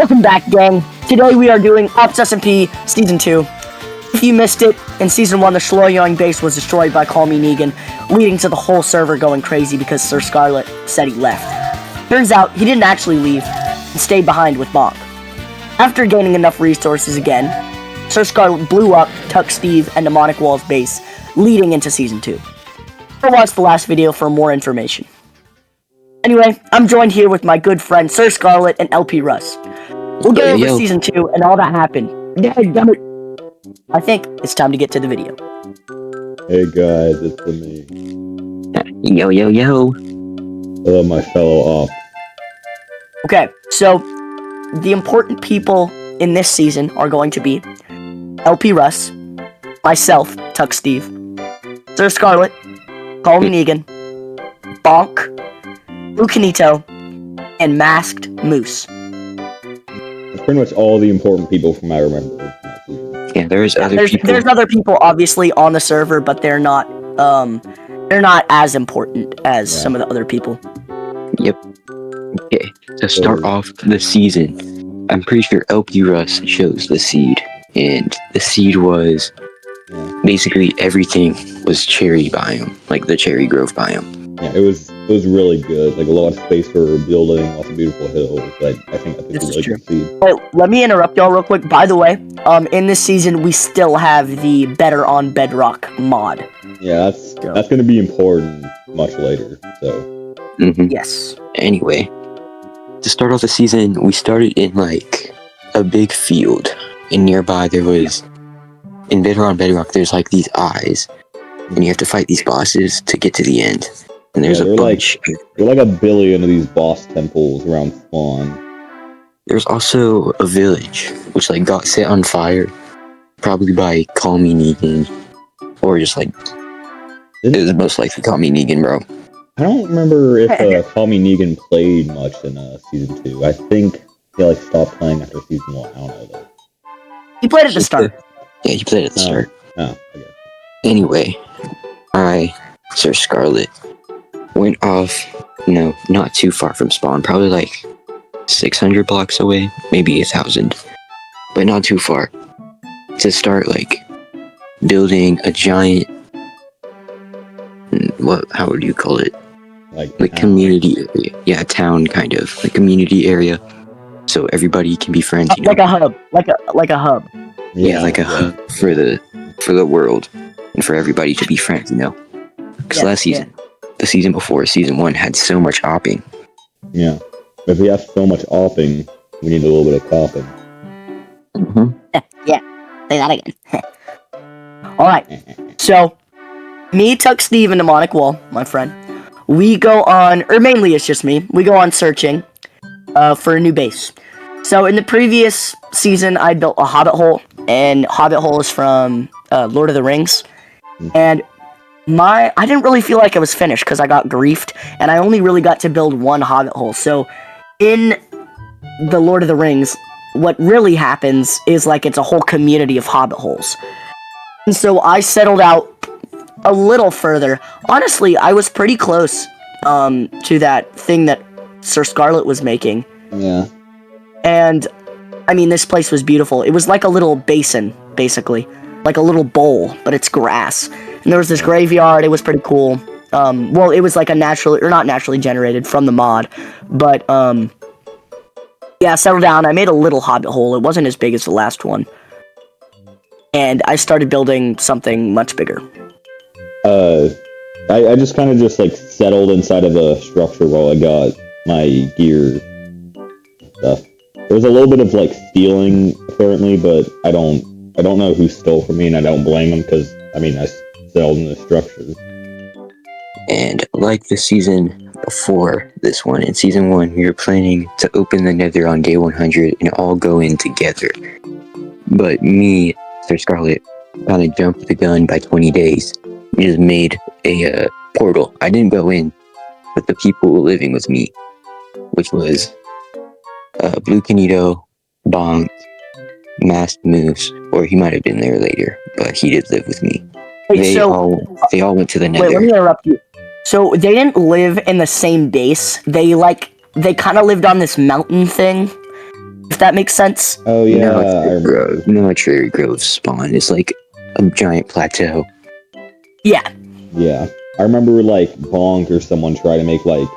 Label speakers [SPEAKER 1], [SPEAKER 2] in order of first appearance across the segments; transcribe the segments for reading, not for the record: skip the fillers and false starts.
[SPEAKER 1] Welcome back, gang. Today we are doing Opps SMP Season 2. If you missed it, in Season 1 the Shloyong base was destroyed by Call Me Negan, leading to the whole server going crazy because SirScarlet said he left. Turns out, he didn't actually leave, and stayed behind with Bonk. After gaining enough resources again, SirScarlet blew up Tuck Steve and Demonic Wall's base, leading into Season 2. Go watch the last video for more information. Anyway, I'm joined here with my good friend SirScarlet and LP Russ. We'll go over Season 2 and all that happened. Damn it. I think it's time to get to the video.
[SPEAKER 2] Hey guys, it's me.
[SPEAKER 3] Yo.
[SPEAKER 2] Hello, my fellow Opps.
[SPEAKER 1] Okay, so the important people in this season are going to be LP Russ, myself, Tuck Steve, SirScarlet, Call Me Negan, Bonk, Lucanito, and Masked Moose.
[SPEAKER 2] That's pretty much all the important people from I remember.
[SPEAKER 3] Yeah, there's people.
[SPEAKER 1] There's other people obviously on the server, but they're not as important as some of the other people.
[SPEAKER 3] Yep. Okay, to start off the season, I'm pretty sure LP Russ chose the seed, and the seed was basically everything was cherry biome, like the cherry grove biome.
[SPEAKER 2] Yeah, it was really good. Like a lot of space for building, lots of beautiful hills. Like I think that's a really good seed.
[SPEAKER 1] Wait, let me interrupt y'all real quick. By the way, in this season we still have the Better on Bedrock mod.
[SPEAKER 2] Yeah, that's going to be important much later. So.
[SPEAKER 1] Yes.
[SPEAKER 3] Anyway, to start off the season, we started in like a big field, and nearby there was, in Better on Bedrock, there's like these eyes, and you have to fight these bosses to get to the end. And there's a bunch.
[SPEAKER 2] There are like a billion of these boss temples around spawn.
[SPEAKER 3] There's also a village which like got set on fire, probably by Call Me Negan, or just like it was most likely Call Me Negan, bro.
[SPEAKER 2] I don't remember if Call Me Negan played much in Season 2. I think he like stopped playing after Season 1. I don't know though.
[SPEAKER 1] He played at the start.
[SPEAKER 3] Yeah, he played at the start.
[SPEAKER 2] Oh, okay.
[SPEAKER 3] Anyway, SirScarlet, went off, not too far from spawn, probably like 600 blocks away, maybe 1,000, but not too far, to start like building a giant, how would you call it? Like community area. Yeah, town kind of, like community area, so everybody can be friends.
[SPEAKER 1] Like a hub, like a hub.
[SPEAKER 3] Yeah, like a hub for the world and for everybody to be friends, Because last season, the season before, Season 1 had so much opping.
[SPEAKER 2] Yeah. If we have so much opping, we need a little bit of copping.
[SPEAKER 1] Yeah. Say that again. Alright. So, me, Tuck Steve, and Demonic Wall, my friend, we go on, or mainly it's just me, we go on searching for a new base. So, in the previous season, I built a Hobbit Hole, and Hobbit Hole is from Lord of the Rings. And I didn't really feel like I was finished because I got griefed, and I only really got to build one Hobbit Hole. So, in the Lord of the Rings, what really happens is like it's a whole community of Hobbit Holes. And so I settled out a little further. Honestly, I was pretty close to that thing that SirScarlet was making.
[SPEAKER 2] Yeah.
[SPEAKER 1] And, I mean, this place was beautiful. It was like a little basin, basically. Like a little bowl, but it's grass. And there was this graveyard. It was pretty cool. Well, it was like a not naturally generated from the mod. But, yeah, settled down. I made a little Hobbit Hole. It wasn't as big as the last one. And I started building something much bigger.
[SPEAKER 2] I just kind of like settled inside of a structure while I got my gear stuff. There was a little bit of like stealing apparently, but I don't know who stole from me, and I don't blame them because I settled in the structure.
[SPEAKER 3] And like the season before this one, in Season 1, we were planning to open the Nether on day 100 and all go in together. But me, SirScarlet, kind of jumped the gun by 20 days. We just made a portal. I didn't go in, but the people living with me, which was Blue Canito, Bonk, Masked Moose, or he might have been there later, but he did live with me. They all went to the Nether.
[SPEAKER 1] Wait, let me interrupt you. So they didn't live in the same base. They kind of lived on this mountain thing. if that makes sense.
[SPEAKER 2] Oh
[SPEAKER 3] You
[SPEAKER 2] yeah,
[SPEAKER 3] know how Cherry Grove spawn is like a giant plateau.
[SPEAKER 1] Yeah.
[SPEAKER 2] yeah. I remember like Bonk or someone try to make like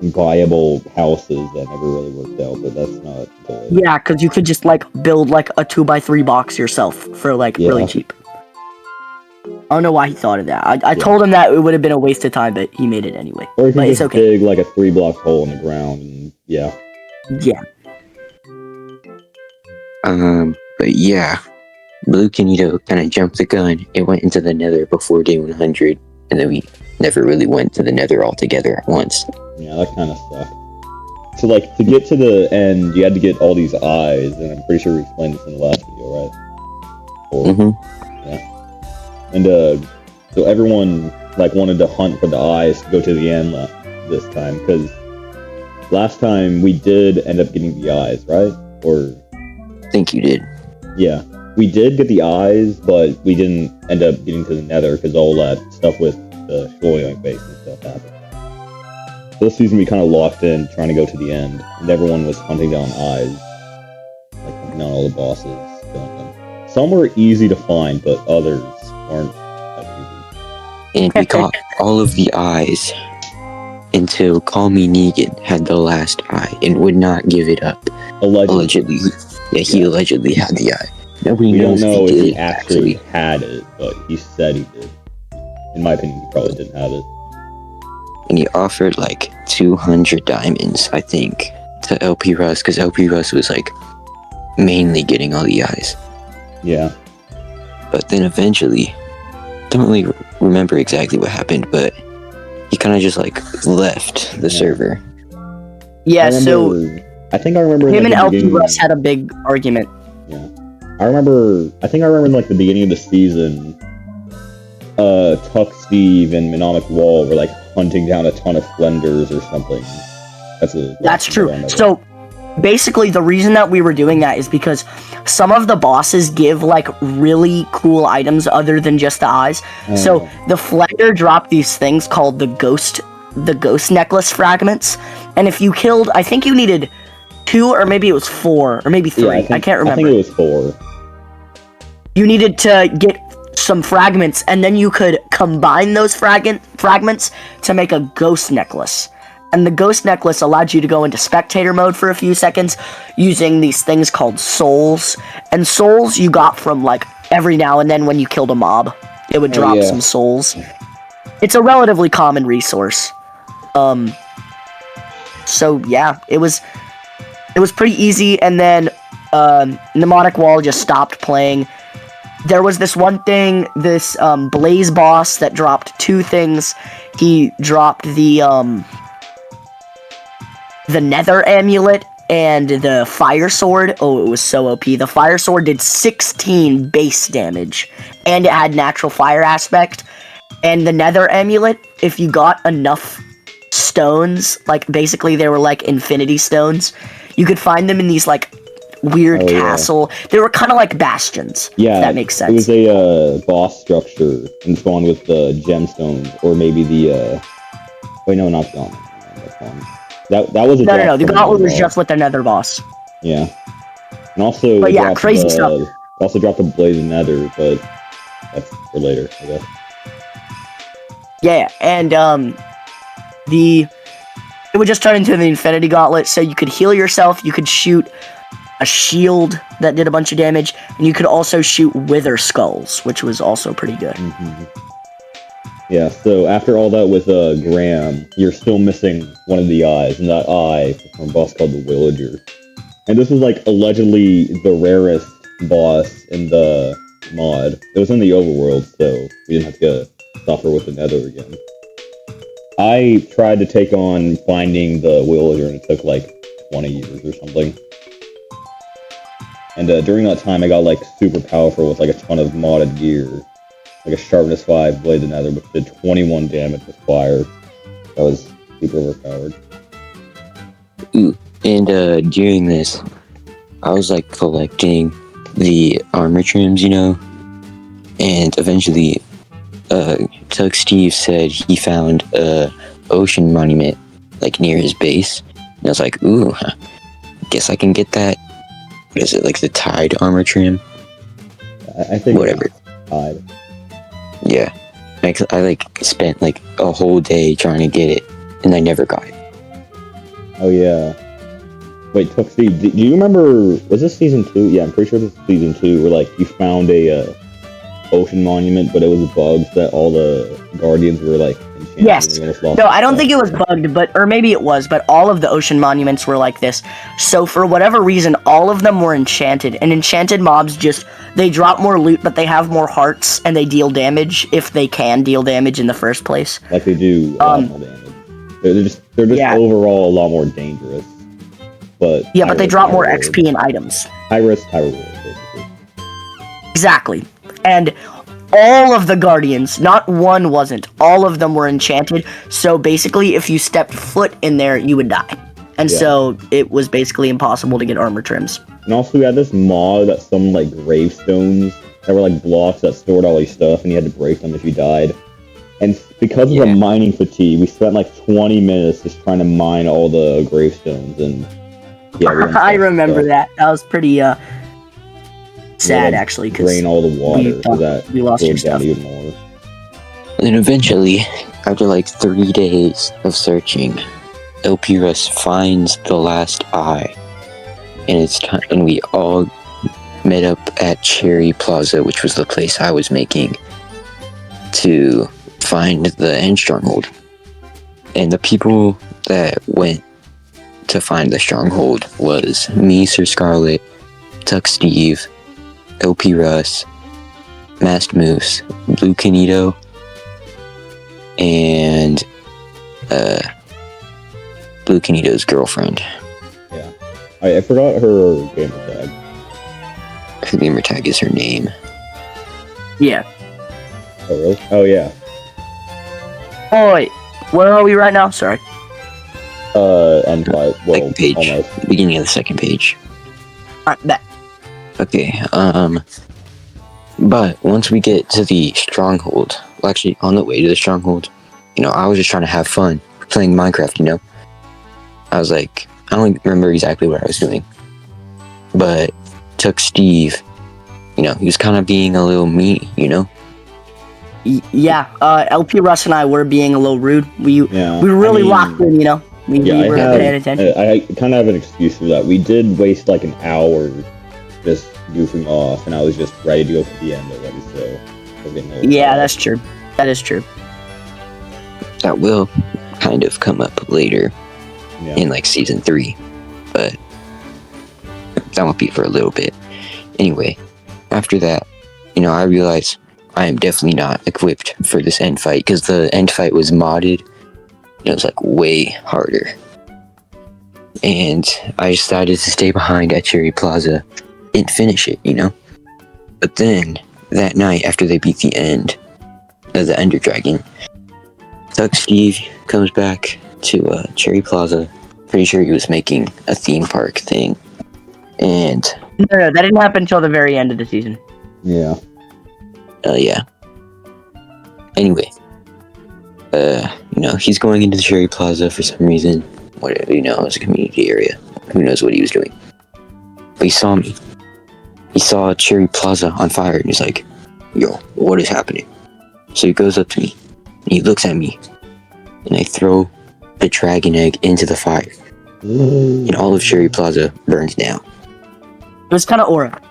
[SPEAKER 2] viable houses that never really worked out, but that's not good.
[SPEAKER 1] Yeah, because you could just like build like a 2x3 box yourself for like really cheap. I don't know why he thought of that. I told him that it would have been a waste of time, but he made it anyway.
[SPEAKER 2] Or you can
[SPEAKER 1] But it's
[SPEAKER 2] just
[SPEAKER 1] okay.
[SPEAKER 2] dig like a 3-block hole in the ground, and yeah.
[SPEAKER 1] Yeah.
[SPEAKER 3] But yeah, Blue Canito kind of jumped the gun. It went into the Nether before day 100, and then we never really went to the Nether altogether at once.
[SPEAKER 2] Yeah, that kind of sucked. So like to get to the end, you had to get all these eyes, and I'm pretty sure we explained this in the last video, right? Or, yeah. And so everyone like wanted to hunt for the eyes to go to the end this time, because last time we did end up getting the eyes, right? Or
[SPEAKER 3] I think you did.
[SPEAKER 2] yeah, we did get the eyes, but we didn't end up getting to the Nether because all that stuff with the Shoyoink base and stuff happened. So this season we kind of locked in trying to go to the end, and everyone was hunting down eyes, like hunting down all the bosses, killing them. Some were easy to find, but others weren't that easy.
[SPEAKER 3] And we got all of the eyes until Call Me Negan had the last eye and would not give it up. Allegedly. Yeah, he allegedly had the eye. Nobody
[SPEAKER 2] We don't
[SPEAKER 3] knows
[SPEAKER 2] know
[SPEAKER 3] if
[SPEAKER 2] if
[SPEAKER 3] he
[SPEAKER 2] he
[SPEAKER 3] did,
[SPEAKER 2] actually had it, but he said he did. In my opinion, he probably didn't have it.
[SPEAKER 3] And he offered like 200 diamonds, I think, to LP Russ, because LP Russ was like mainly getting all the eyes.
[SPEAKER 2] Yeah.
[SPEAKER 3] But then eventually, don't really remember exactly what happened, but he kind of just like left the server.
[SPEAKER 1] Yeah,
[SPEAKER 2] I think I remember
[SPEAKER 1] him
[SPEAKER 2] like,
[SPEAKER 1] and
[SPEAKER 2] the
[SPEAKER 1] LP
[SPEAKER 2] beginning-
[SPEAKER 1] Russ had a big argument.
[SPEAKER 2] Yeah. I think I remember in like the beginning of the season, Tuck Steve and Mnemonic Wall were like hunting down a ton of Flenders or something. That's
[SPEAKER 1] true. So basically the reason that we were doing that is because some of the bosses give like really cool items other than just the eyes. So the Flender dropped these things called the ghost necklace fragments, and if you killed, I think you needed 2 or maybe it was 4 or maybe 3.
[SPEAKER 2] Yeah,
[SPEAKER 1] I can't remember.
[SPEAKER 2] I think it was 4.
[SPEAKER 1] You needed to get some fragments, and then you could combine those fragments to make a ghost necklace. And the ghost necklace allowed you to go into spectator mode for a few seconds using these things called souls. And souls you got from like every now and then when you killed a mob. It would drop some souls. It's a relatively common resource. So yeah, it was pretty easy, and then Mnemonic Wall just stopped playing. There was this one thing, this Blaze boss that dropped 2 things. He dropped the Nether Amulet and the Fire Sword. Oh, it was so OP. The Fire Sword did 16 base damage, and it had natural fire aspect. And the Nether Amulet, if you got enough stones, like basically they were like infinity stones, you could find them in these like weird castle. They were kind of like bastions.
[SPEAKER 2] Yeah,
[SPEAKER 1] if that makes sense.
[SPEAKER 2] It was a boss structure and spawned with the gemstones, or maybe the wait, no, not gauntlet. That was a
[SPEAKER 1] no. The gauntlet was just with the Nether boss.
[SPEAKER 2] Yeah, and also,
[SPEAKER 1] but yeah, crazy stuff.
[SPEAKER 2] Also dropped a Blaze of Nether, but that's for later, I guess.
[SPEAKER 1] Yeah, and it would just turn into the Infinity Gauntlet, so you could heal yourself. You could shoot a shield that did a bunch of damage, and you could also shoot Wither Skulls, which was also pretty good.
[SPEAKER 2] Mm-hmm. Yeah, so after all that with Graham, you're still missing one of the eyes, and that eye is from a boss called the Villager. And this was like allegedly the rarest boss in the mod. It was in the overworld, so we didn't have to suffer with the Nether again. I tried to take on finding the Villager, and it took like 20 years or something. And during that time, I got like super powerful with like a ton of modded gear. Like a Sharpness 5 Blade of Nether, which did 21 damage with fire. That was super overpowered.
[SPEAKER 3] Ooh, and during this, I was like collecting the armor trims, you know? And eventually, Tug Steve said he found a ocean monument like near his base. And I was like, ooh, guess I can get that what is it, like the Tide armor trim?
[SPEAKER 2] I think
[SPEAKER 3] Whatever.
[SPEAKER 2] it's Tide.
[SPEAKER 3] Yeah. I like spent like a whole day trying to get it, and I never got it.
[SPEAKER 2] Oh yeah. Wait, Tuxie, do you remember? Was this season 2? Yeah, I'm pretty sure this is season 2. Where like you found a ocean monument, but it was bugs that all the guardians were like enchanted.
[SPEAKER 1] Yes.
[SPEAKER 2] And we almost lost
[SPEAKER 1] No, I don't
[SPEAKER 2] stuff.
[SPEAKER 1] think it was bugged, or maybe it was, but all of the ocean monuments were like this. So for whatever reason, all of them were enchanted, and enchanted mobs they drop more loot, but they have more hearts, and they deal damage if they can deal damage in the first place.
[SPEAKER 2] Like they do a lot more damage. They're just
[SPEAKER 1] Yeah.
[SPEAKER 2] overall a lot more dangerous. But
[SPEAKER 1] Yeah, but they drop more
[SPEAKER 2] reward.
[SPEAKER 1] XP and items.
[SPEAKER 2] High risk, high reward, basically.
[SPEAKER 1] Exactly. And all of the guardians, not one wasn't, all of them were enchanted, so basically if you stepped foot in there, you would die. And
[SPEAKER 2] Yeah.
[SPEAKER 1] so it was basically impossible to get armor trims.
[SPEAKER 2] And also we had this mod that summoned like gravestones that were like blocks that stored all your stuff, and you had to break them if you died. And because of the mining fatigue, we spent like 20 minutes just trying to mine all the gravestones, and yeah, we
[SPEAKER 1] I remember
[SPEAKER 2] stuff.
[SPEAKER 1] that. That was pretty sad,
[SPEAKER 2] like,
[SPEAKER 1] actually, because
[SPEAKER 2] drain all the water
[SPEAKER 1] we
[SPEAKER 2] so that
[SPEAKER 1] we lost your
[SPEAKER 2] slowed down
[SPEAKER 1] stuff.
[SPEAKER 2] even more.
[SPEAKER 3] And then eventually, after like 3 days of searching, LP Russ finds the last eye, and it's time. And we all met up at Cherry Plaza, which was the place I was making, to find the end stronghold. And the people that went to find the stronghold was me, SirScarlet, Tuck Steve, LP Russ, Masked Moose, Blue Canito, and Blue Canito's girlfriend.
[SPEAKER 2] Yeah, I forgot her gamer tag.
[SPEAKER 3] Her gamer tag is her name.
[SPEAKER 1] Yeah.
[SPEAKER 2] Oh really? Oh yeah.
[SPEAKER 1] Oh, wait. Where are we right now? Sorry.
[SPEAKER 2] End fight. Well,
[SPEAKER 3] Second page.
[SPEAKER 2] almost.
[SPEAKER 3] Beginning of the second page.
[SPEAKER 1] Alright, that.
[SPEAKER 3] Okay, but once we get to the stronghold, well, actually, on the way to the stronghold, I was just trying to have fun playing Minecraft, I was like, I don't remember exactly what I was doing, but Tuck Steve, he was kind of being a little mean,
[SPEAKER 1] Yeah, LP Russ and I were being a little rude. We
[SPEAKER 2] Yeah.
[SPEAKER 1] really locked in, We
[SPEAKER 2] Yeah,
[SPEAKER 1] were paying attention.
[SPEAKER 2] I kind of have an excuse for that. We did waste like an hour just goofing off, and I was just ready to go for the end already, so I was getting a little
[SPEAKER 1] Yeah,
[SPEAKER 2] tired.
[SPEAKER 1] that's true. That is true.
[SPEAKER 3] That will kind of come up later
[SPEAKER 2] Yeah.
[SPEAKER 3] in like season 3, but that won't be for a little bit. Anyway, after that, I realized I am definitely not equipped for this end fight, because the end fight was modded. It was like way harder. And I decided to stay behind at Cherry Plaza and finish it, But then, that night after they beat the end of the Ender Dragon, Tuck Steve comes back to Cherry Plaza. Pretty sure he was making a theme park thing. And,
[SPEAKER 1] No, that didn't happen until the very end of the season.
[SPEAKER 2] Yeah.
[SPEAKER 3] yeah. Anyway, he's going into the Cherry Plaza for some reason. Whatever, it was a community area. Who knows what he was doing. But he saw me. He saw Cherry Plaza on fire, and he's like, yo, what is happening? So he goes up to me, and he looks at me, and I throw the dragon egg into the fire, and all of Cherry Plaza burns down.
[SPEAKER 1] It was kind of aura.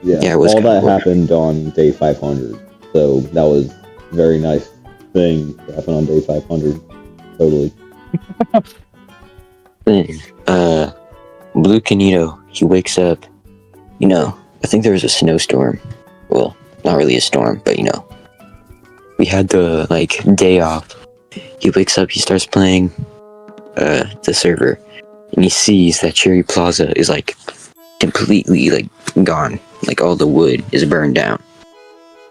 [SPEAKER 2] Yeah,
[SPEAKER 3] it was
[SPEAKER 2] all that
[SPEAKER 3] kinda
[SPEAKER 2] happened on day 500, so that was a very nice thing to happen on day 500. Totally.
[SPEAKER 3] Then, Blue Canito, he wakes up, I think there was a snowstorm. Well, not really a storm, but we had the, day off. He wakes up, he starts playing, the server, and he sees that Cherry Plaza is, completely, gone. All the wood is burned down.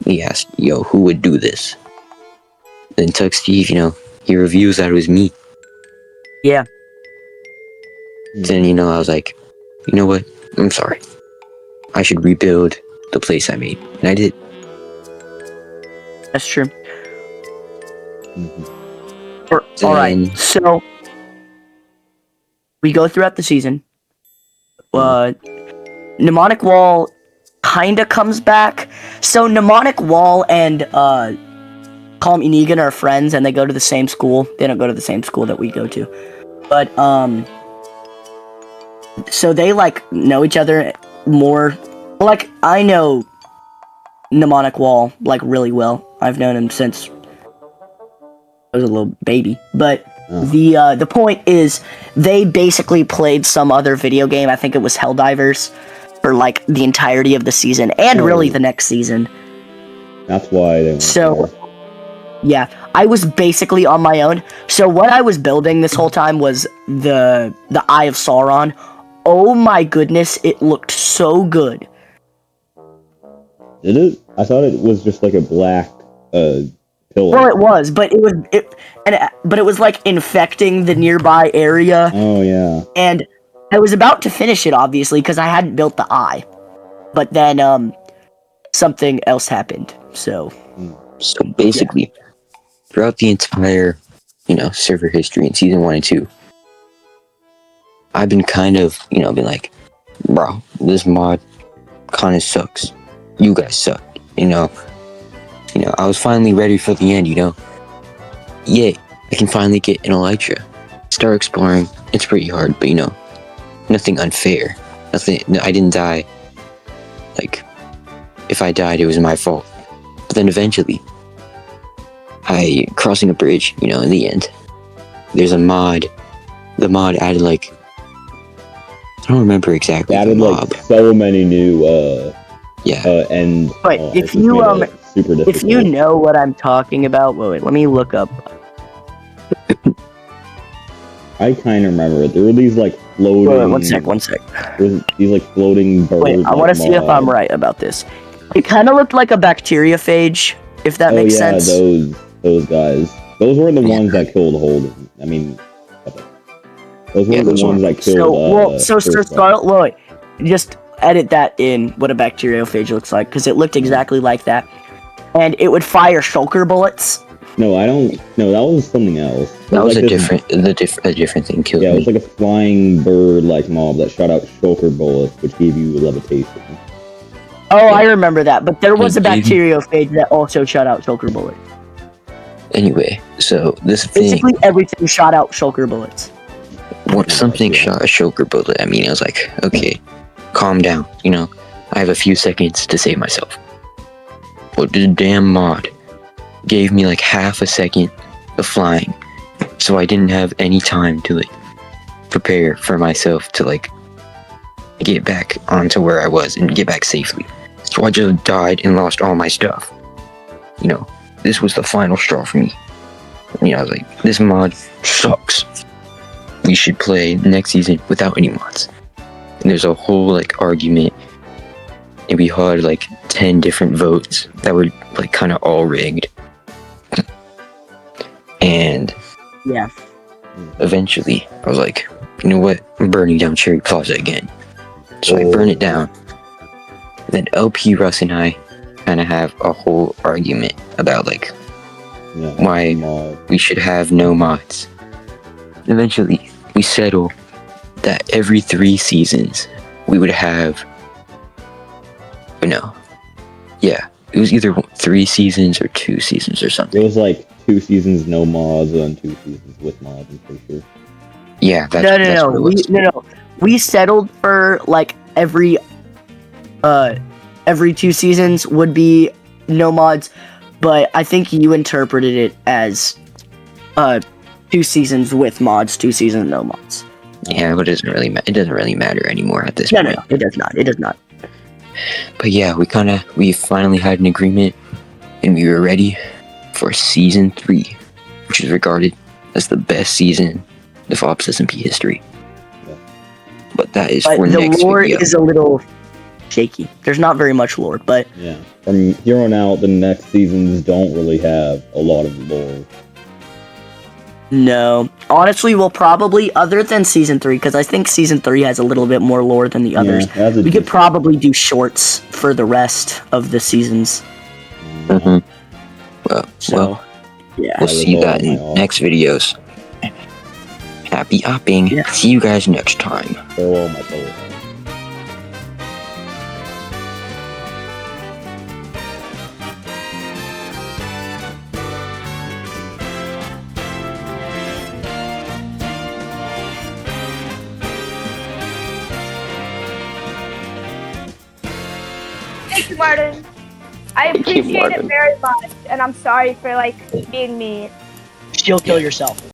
[SPEAKER 3] He asked, yo, who would do this? Then Tuck Steve, he reveals that it was me.
[SPEAKER 1] Yeah.
[SPEAKER 3] Then, I was like, you know what? I'm sorry. I should rebuild the place I made. And I did.
[SPEAKER 1] That's true.
[SPEAKER 2] Mhm.
[SPEAKER 1] Alright, so we go throughout the season. Mnemonic Wall kinda comes back. So Mnemonic Wall and Calm and Negan are friends, and they go to the same school. They don't go to the same school that we go to, but so they like know each other more. Like I know Mnemonic Wall like really well. I've known him since I was a little baby. But the point is, they basically played some other video game. I think it was Helldivers for like the entirety of the season and really the next season.
[SPEAKER 2] That's why they went there.
[SPEAKER 1] Yeah, I was basically on my own. So what I was building this whole time was the Eye of Sauron. Oh my goodness, it looked so good.
[SPEAKER 2] Did it? I thought it was just like a black pillar.
[SPEAKER 1] Well, it was, but it was like infecting the nearby area.
[SPEAKER 2] Oh yeah.
[SPEAKER 1] And I was about to finish it, obviously, because I hadn't built the eye. But then something else happened. So
[SPEAKER 3] basically, throughout the entire, server history in season 1 and 2, I've been kind of, been like, bro, this mod kind of sucks. You guys suck. I was finally ready for the end. Yay, I can finally get an elytra. Start exploring. It's pretty hard, but nothing unfair. I didn't die. Like, if I died, it was my fault. But then eventually, crossing a bridge, in the end, there's a mod. The mod added I don't remember exactly.
[SPEAKER 2] They added so many new and
[SPEAKER 1] but if you know what I'm talking about, wait, let me look up.
[SPEAKER 2] I kind of remember it. There were these floating.
[SPEAKER 1] Wait, one sec.
[SPEAKER 2] There was these floating birds.
[SPEAKER 1] Wait, I want to see if I'm right about this. It kind of looked like a bacteriophage, if that makes sense.
[SPEAKER 2] Those guys. Those weren't the ones that killed Holden. I mean, those weren't the ones that killed.
[SPEAKER 1] So SirScarlet, wait, just edit that in what a bacteriophage looks like, because it looked exactly like that, and it would fire shulker bullets.
[SPEAKER 2] No, I don't. No, that was something else.
[SPEAKER 3] That was a different thing. Killed
[SPEAKER 2] it was like a flying bird mob that shot out shulker bullets, which gave you levitation.
[SPEAKER 1] Oh, yeah. I remember that, but there was a bacteriophage that also shot out shulker bullets.
[SPEAKER 3] Anyway, so this
[SPEAKER 1] basically everything shot out shulker bullets.
[SPEAKER 3] When something shot a shulker bullet at me, I was like, okay, calm down. I have a few seconds to save myself. But the damn mod gave me half a second of flying, so I didn't have any time to prepare for myself to get back onto where I was and get back safely. So I just died and lost all my stuff. This was the final straw for me. I was like, this mod sucks. We should play next season without any mods. And there's a whole argument, and we had 10 different votes that were kind of all rigged. And
[SPEAKER 1] yeah,
[SPEAKER 3] eventually I was like, you know what, I'm burning down Cherry Plaza again. So I burn it down. Then LP Russ and I kind of have a whole argument about why we should have no mods. Eventually we settle that every 3 seasons we would have, it was either 3 seasons or 2 seasons or something.
[SPEAKER 2] It was 2 seasons no mods and 2 seasons with mods, I'm pretty sure.
[SPEAKER 3] Yeah,
[SPEAKER 1] No. We settled for every 2 seasons would be no mods, but I think you interpreted it as 2 seasons with mods, 2 seasons no mods.
[SPEAKER 3] Yeah, but it doesn't really matter anymore at this point.
[SPEAKER 1] No, it does not.
[SPEAKER 3] But yeah, we finally had an agreement, and we were ready for season 3, which is regarded as the best season of Opps SMP history. Yeah. But that is for next video.
[SPEAKER 1] The lore is a little shaky. There's not very much lore, but
[SPEAKER 2] yeah, from here on out, the next seasons don't really have a lot of lore.
[SPEAKER 1] No, honestly, we'll probably, other than season 3, because I think season 3 has a little bit more lore than the others. We could probably do shorts for the rest of the seasons.
[SPEAKER 3] Mm-hmm. Well, yeah, we'll see that in next videos. Happy opping. Yeah. See you guys next time.
[SPEAKER 2] Farewell, my fellow.
[SPEAKER 4] you, Martin. I
[SPEAKER 3] Thank you,
[SPEAKER 4] appreciate it
[SPEAKER 3] Martin.
[SPEAKER 4] very much, and I'm sorry for like being mean.
[SPEAKER 1] She'll kill yourself.